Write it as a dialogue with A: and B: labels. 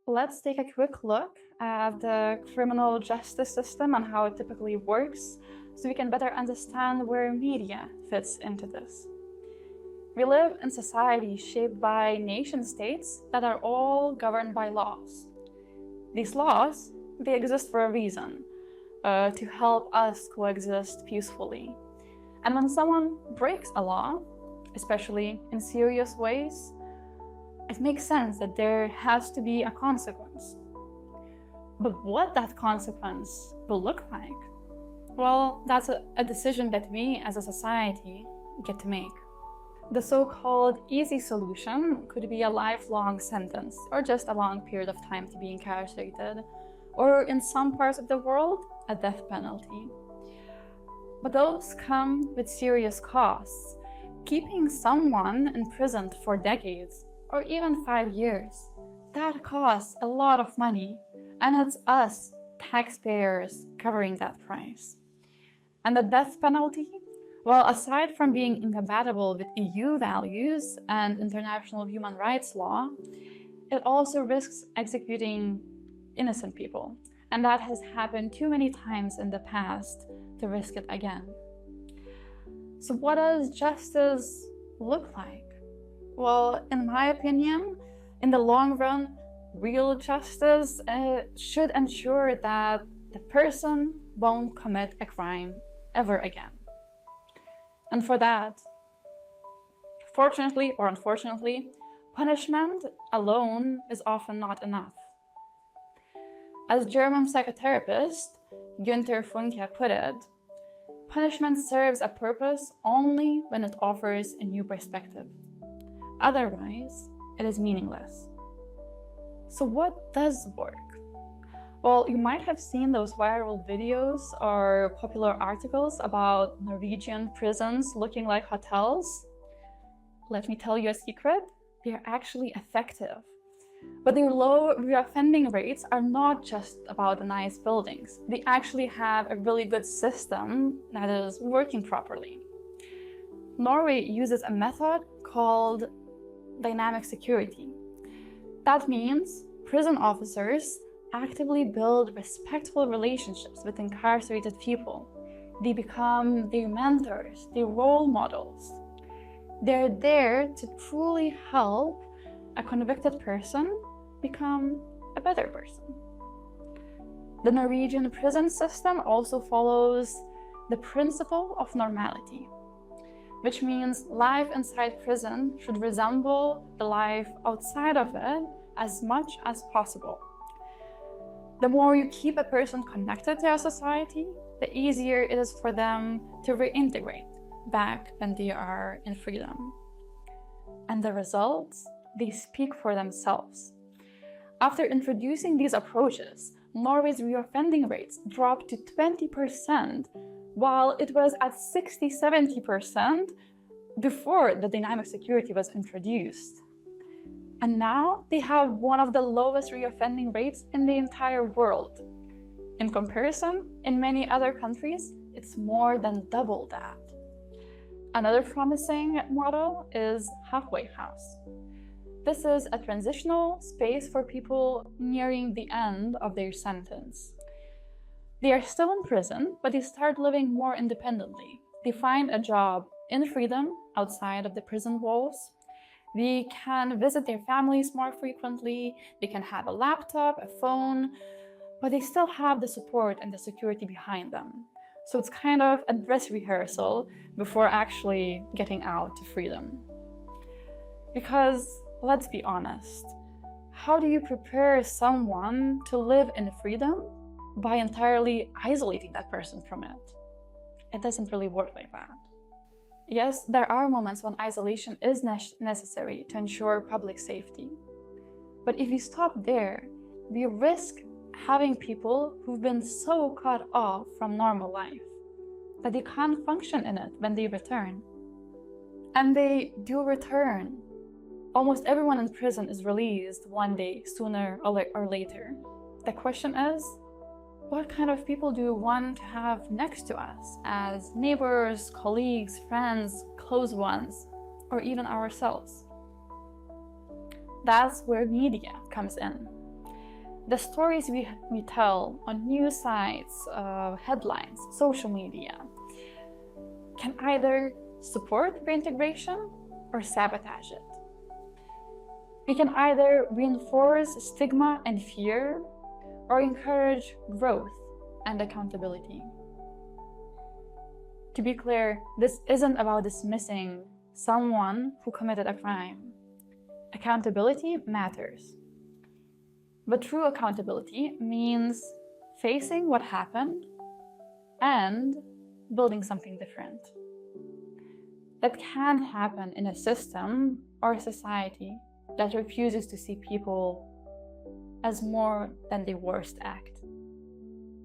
A: Let's take a quick look at the criminal justice system and how it typically works so we can better understand where media fits into this. We live in society shaped by nation-states that are all governed by laws. These laws, they exist for a reason, to help us coexist peacefully. And when someone breaks a law, especially in serious ways, it makes sense that there has to be a consequence. But what that consequence will look like, well, that's a decision that we as a society get to make. The so-called easy solution could be a lifelong sentence or just a long period of time to be incarcerated, or in some parts of the world, a death penalty. But those come with serious costs. Keeping someone imprisoned for decades or even 5 years, that costs a lot of money, and it's us, taxpayers, covering that price. And the death penalty, well, aside from being incompatible with EU values and international human rights law, it also risks executing innocent people. And that has happened too many times in the past to risk it again. So what does justice look like? Well, in my opinion, in the long run, real justice should ensure that the person won't commit a crime ever again. And for that, fortunately or unfortunately, punishment alone is often not enough. As German psychotherapist Günther Funke put it, punishment serves a purpose only when it offers a new perspective. Otherwise, it is meaningless. So what does work? Well, you might have seen those viral videos or popular articles about Norwegian prisons looking like hotels. Let me tell you a secret, they are actually effective. But their low reoffending rates are not just about the nice buildings. They actually have a really good system that is working properly. Norway uses a method called dynamic security. That means prison officers actively build respectful relationships with incarcerated people. They become their mentors, their role models. They're there to truly help a convicted person become a better person. The Norwegian prison system also follows the principle of normality, which means life inside prison should resemble the life outside of it as much as possible. The more you keep a person connected to a society, the easier it is for them to reintegrate back when they are in freedom. And the results, they speak for themselves. After introducing these approaches, Norway's reoffending rates dropped to 20%, while it was at 60–70% before the dynamic security was introduced. And now they have one of the lowest reoffending rates in the entire world. In comparison, in many other countries, it's more than double that. Another promising model is halfway house. This is a transitional space for people nearing the end of their sentence. They are still in prison, but they start living more independently. They find a job in freedom outside of the prison walls. They can visit their families more frequently. They can have a laptop, a phone, but they still have the support and the security behind them. So it's kind of a dress rehearsal before actually getting out to freedom. Because let's be honest, how do you prepare someone to live in freedom by entirely isolating that person from it? It doesn't really work like that. Yes, there are moments when isolation is necessary to ensure public safety. But if you stop there, we risk having people who've been so cut off from normal life that they can't function in it when they return. And they do return. Almost everyone in prison is released one day, sooner or later. The question is, what kind of people do we want to have next to us as neighbors, colleagues, friends, close ones, or even ourselves? That's where media comes in. The stories we tell on news sites, headlines, social media, can either support reintegration or sabotage it. We can either reinforce stigma and fear or encourage growth and accountability. To be clear, this isn't about dismissing someone who committed a crime. Accountability matters. But true accountability means facing what happened and building something different. That can happen in a system or a society that refuses to see people as more than the worst act.